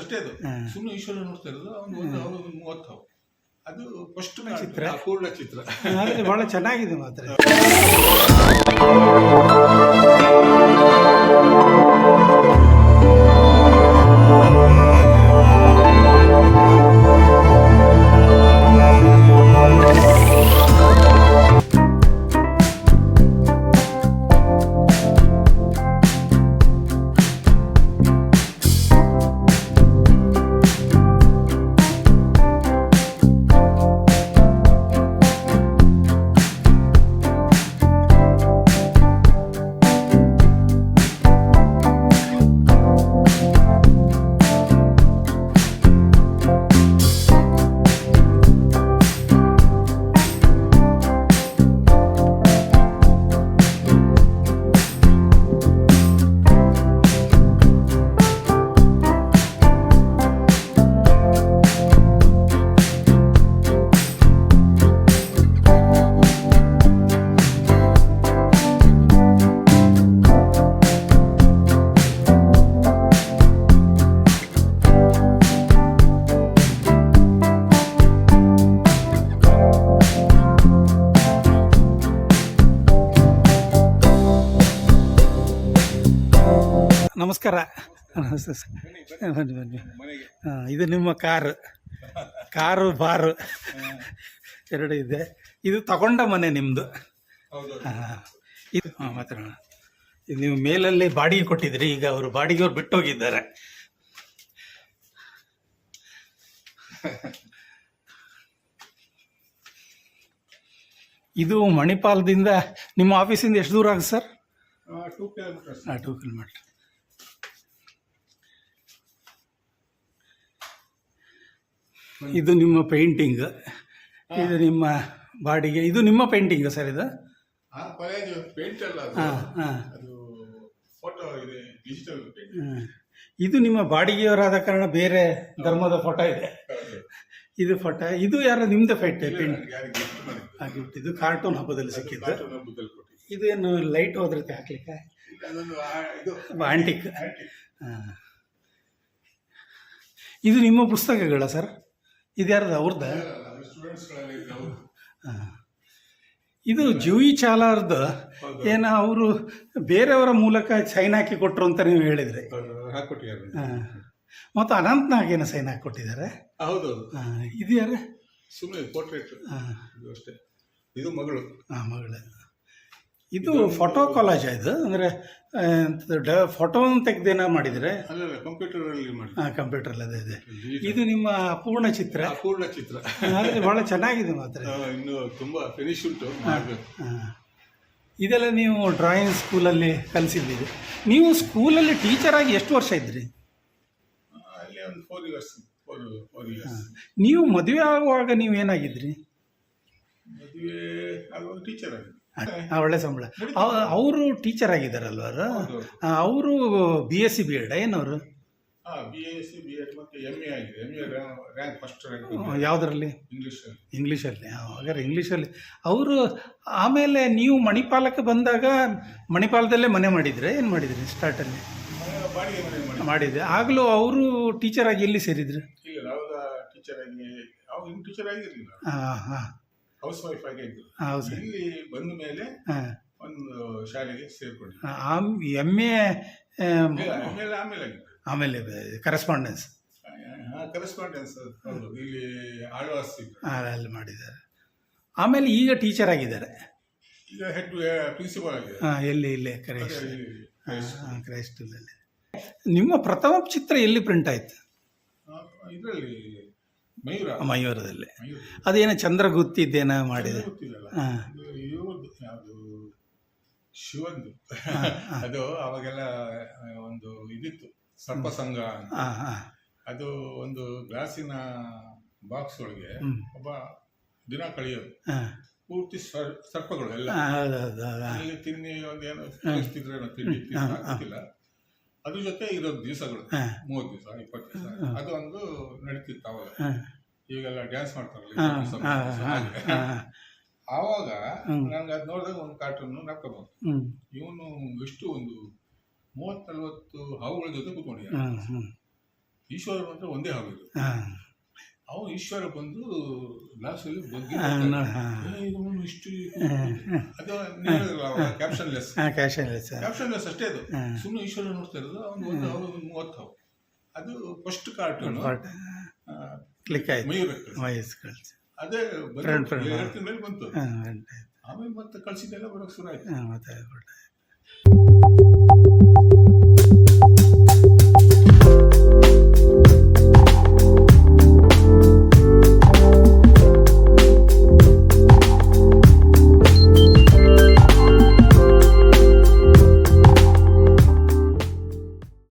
ಅಷ್ಟೇ ಅದು ಸುಮ್ಮನೆ ಈಶ್ವರ ನೋಡ್ತಾ ಇರೋದು ಅವನು 30 ಅದು ಫಸ್ಟ್ ಚಿತ್ರ ಪೂರ್ಣ ಚಿತ್ರ ಆದರೆ ಭಾಳ ಚೆನ್ನಾಗಿದೆ ಮಾತ್ರ. ನಮಸ್ಕಾರ. ಬನ್ನಿ ಬನ್ನಿ. ಇದು ನಿಮ್ಮ ಕಾರು ಬಾರು ಎರಡು ಇದೆ. ಇದು ತಗೊಂಡ ಮನೆ ನಿಮ್ಮದು. ಇದು ಮಾತಾಡೋಣ. ಇದು ನೀವು ಮೇಲಲ್ಲಿ ಬಾಡಿಗೆ ಕೊಟ್ಟಿದ್ರಿ, ಈಗ ಅವರು ಬಾಡಿಗೆಯವ್ರು ಬಿಟ್ಟು ಹೋಗಿದ್ದಾರೆ. ಇದು ಮಣಿಪಾಲದಿಂದ ನಿಮ್ಮ ಆಫೀಸಿಂದ ಎಷ್ಟು ದೂರ ಆಗುತ್ತೆ ಸರ್? 2 ಕಿಲೋಮೀಟರ್ಸ್. 2 ಕಿಲೋಮೀಟರ್. ಇದು ನಿಮ್ಮ ಪೇಂಟಿಂಗ್, ಇದು ನಿಮ್ಮ ಬಾಡಿಗೆ, ಇದು ನಿಮ್ಮ ಪೇಂಟಿಂಗ್ ಸರ್? ಇದು ಪೇಂಟ್ ಅಲ್ಲ, ಅದು ಫೋಟೋ ಇದೆ, ಡಿಜಿಟಲ್ ಪೇಂಟ್. ಇದು ನಿಮ್ಮ ಬಾಡಿಗೆಯವರಾದ ಕಾರಣ ಬೇರೆ ಧರ್ಮದ ಫೋಟೋ ಇದೆ. ಇದು ಫೋಟೋ, ಇದು ಯಾರು ನಿಮ್ದು ಪೇಂಟ್? ಗಿಫ್ಟ್. ಇದು ಕಾರ್ಟೂನ್ ಹಬ್ಬದಲ್ಲಿ ಸಿಕ್ಕಿದ್ದು. ಇದೇನು ಲೈಟ್ ಹೋದ್ರತೆ ಹಾಕ್ಲಿಕ್ಕೆ ಆಂಟಿಕ್. ಇದು ನಿಮ್ಮ ಪುಸ್ತಕಗಳ ಸರ್? ಇದು ಯಾರ್ದು? ಅವ್ರದ್ದು? ಇದು ಜೂಯಿ ಚಾಲಾರ್ದು ಏನೋ ಅವರು ಬೇರೆಯವರ ಮೂಲಕ ಸೈನ್ ಹಾಕಿ ಕೊಟ್ಟರು ಅಂತ ನೀವು ಹೇಳಿದ್ರಿ. ಮತ್ತು ಅನಂತ್ನಾಗ್ ಏನೋ ಸೈನ್ ಹಾಕಿ ಕೊಟ್ಟಿದ್ದಾರೆ. ಹೌದು. ಇದು ಯಾರು? ಸುಮ್ಮನೆ ಪೋರ್ಟ್ರೇಟ್ ಅಷ್ಟೇ. ಇದು ಮಗಳು. ಮಗಳು. ಇದು ಫೋಟೋ ಕಾಲೇಜ್. ಇದು ಅಂದರೆ ಫೋಟೋವನ್ನು ತೆಗೆದೇನ ಮಾಡಿದರೆ? ಕಂಪ್ಯೂಟರಲ್ಲಿ ಮಾಡಿ. ಕಂಪ್ಯೂಟರ್ ಅದೇ ಇದೆ. ಇದು ನಿಮ್ಮ ಪೂರ್ಣ ಚಿತ್ರ. ಆದರೆ ಭಾಳ ಚೆನ್ನಾಗಿದೆ ಮಾತ್ರ. ಇನ್ನು ತುಂಬ ಫಿನಿಶ್ ಉಂಟು. ಇದೆಲ್ಲ ನೀವು ಡ್ರಾಯಿಂಗ್ ಸ್ಕೂಲಲ್ಲಿ ಕಲಿಸಿದ್ದೀರಿ. ನೀವು ಸ್ಕೂಲಲ್ಲಿ ಟೀಚರ್ ಆಗಿ ಎಷ್ಟು ವರ್ಷ ಇದ್ರಿ? ಅಲ್ಲಿ ಒಂದು 4 ಇಯರ್ಸ್. ನೀವು ಮದುವೆ ಆಗುವಾಗ ನೀವು ಏನಾಗಿದ್ರಿ? ಮದುವೆ ಆಗುವಾಗ ಟೀಚರ್ ಆಗಿ. ಒಳ್ಳೆ ಸಂಬಳ. ಅವರು ಟೀಚರ್ ಆಗಿದ್ದಾರಲ್ವ? ಅವರು BSc B.Ed ಏನವರು? BSc B.Ed ಮತ್ತು MA ಆಗಿದೆ. MA rank first rank. ಯಾವುದರಲ್ಲಿ? ಇಂಗ್ಲೀಷಲ್ಲಿ. ಹಾಗಾದ್ರೆ ಇಂಗ್ಲೀಷಲ್ಲಿ ಅವರು. ಆಮೇಲೆ ನೀವು ಮಣಿಪಾಲಕ್ಕೆ ಬಂದಾಗ ಮಣಿಪಾಲದಲ್ಲೇ ಮನೆ ಮಾಡಿದ್ರೆ ಏನು ಮಾಡಿದ್ರಿ ಸ್ಟಾರ್ಟಲ್ಲಿ? ಬಾಡಿಗೆ ಮನೆ ಮಾಡಿದ್ದೆ. ಆಗಲೂ ಅವರು ಟೀಚರ್ ಆಗಿ ಎಲ್ಲಿ ಸೇರಿದ್ರು? ಇಲ್ಲ, ಅವಾಗ ಟೀಚರ್ ಆಗಿರಲಿಲ್ಲ. ಹಾಂ, ಹೌಸ್ ವೈಫ್ ಆಗಿ ಇದ್ರು. ಇಲ್ಲಿ ಬಂದ ಮೇಲೆ ಒಂದು ಶಾಲೆಗೆ ಸೇರ್ಕೊಂಡು ಆಮೇಲೆ ಕರೆಸ್ಪಾಂಡೆನ್ಸ್ ಇಲ್ಲಿ ಆಳ್ವಾಸ್ ಅಲ್ಲಿ ಮಾಡಿದ್ದಾರೆ. ಆಮೇಲೆ ಈಗ ಟೀಚರ್ ಆಗಿದ್ದಾರೆ. ಈಗ ಹೆಡ್ ಪ್ರಿನ್ಸಿಪಾಲ್ ಆಗಿದೆ. ಇಲ್ಲೇ ಕ್ರೈಸ್ಟಲ್ಲಿ. ನಿಮ್ಮ ಪ್ರಥಮ ಚಿತ್ರ ಎಲ್ಲಿ ಪ್ರಿಂಟ್ ಆಯ್ತು? ಇದರಲ್ಲಿ ಮಯೂರದಲ್ಲಿ. ಅದೇನೋ ಚಂದ್ರಗುತ್ತಿದ್ದೇನ ಮಾಡಿದೆ. ಯಾವುದು ಶಿವಂದು ಅದು ಅವಾಗೆಲ್ಲ ಒಂದು ಇದಿತ್ತು, ಸರ್ಪಸಂಘ ಅಂತ. ಅದು ಒಂದು ಗ್ಲಾಸಿನ ಬಾಕ್ಸ್ ಒಳಗೆ ಒಬ್ಬ ದಿನ ಕಳೆಯೋದು, ಪೂರ್ತಿ ಸರ್ಪಗಳು ಎಲ್ಲ ಅಲ್ಲಿ ತಿನ್ನಿ ಒಂದೇನೋ ತಿನ್ನಿಸ್ತಿದ್ರೆ ತಿಂಡಿ ಆಗ್ತಿಲ್ಲ. ಅದ್ರ ಜೊತೆ ಇರೋದು ದಿವಸಗಳು 30 ದಿವಸ 20 ದಿವಸ ಅದು ಒಂದು ನಡೀತಿತ್ತು ಅವಾಗ. ಈಗೆಲ್ಲ ಡ್ಯಾನ್ಸ್ ಮಾಡ್ತಾರಲ್ಲ ಆವಾಗ ನನ್ಗೆ ಅದು ನೋಡಿದಾಗ ಒಂದು ಕಾರ್ಟೂನ್ ನಕ್ಕ ಬಂತು. ಇವನು ಎಷ್ಟು ಒಂದು 30-40 ಹಾವುಗಳ ಜೊತೆ ಕೂತ್ಕೊಂಡಿದ್ದಾರೆ. ಈಶ್ವರ ಮಾತ್ರ ಒಂದೇ ಆಗೋದು. ಹಾಂ ಅವನು ಈಶ್ವರ ಬಂದು ಲಾಸ್ಟಲ್ಲಿ ಬಗ್ಗೆ ಹಾಂ ಇಷ್ಟು ಅದು ಕ್ಯಾಪ್ಷನ್ಲೆಸ್ ಹಾಂ ಕ್ಯಾಶನ್ಲೆಸ್ ಕ್ಯಾಪ್ಷನ್ಲೆಸ್ ಅಷ್ಟೇ. ಅದು ಸುಮ್ಮನೆ ಈಶ್ವರ ನೋಡ್ತಾ ಇರೋದು. ಅವನು 30 ಅದು ಫಸ್ಟ್ ಕಾರ್ಟೂನ್ ಕ್ಲಿಕ್ ಆಯ್ತು. ಮಯೂರ ವಯಸ್ಸು ಕಳಿಸಿ ಅದೇ Front. 2 ತಿಂಗಳ ಬಂತು. ಹಾಂ ಆಮೇಲೆ ಮತ್ತೆ ಕಳ್ಸಿದ್ದೆಲ್ಲ ಬರೋಕ್ಕೆ ಶುರು ಆಯ್ತು. ಹಾಂ ಮತ್ತೆ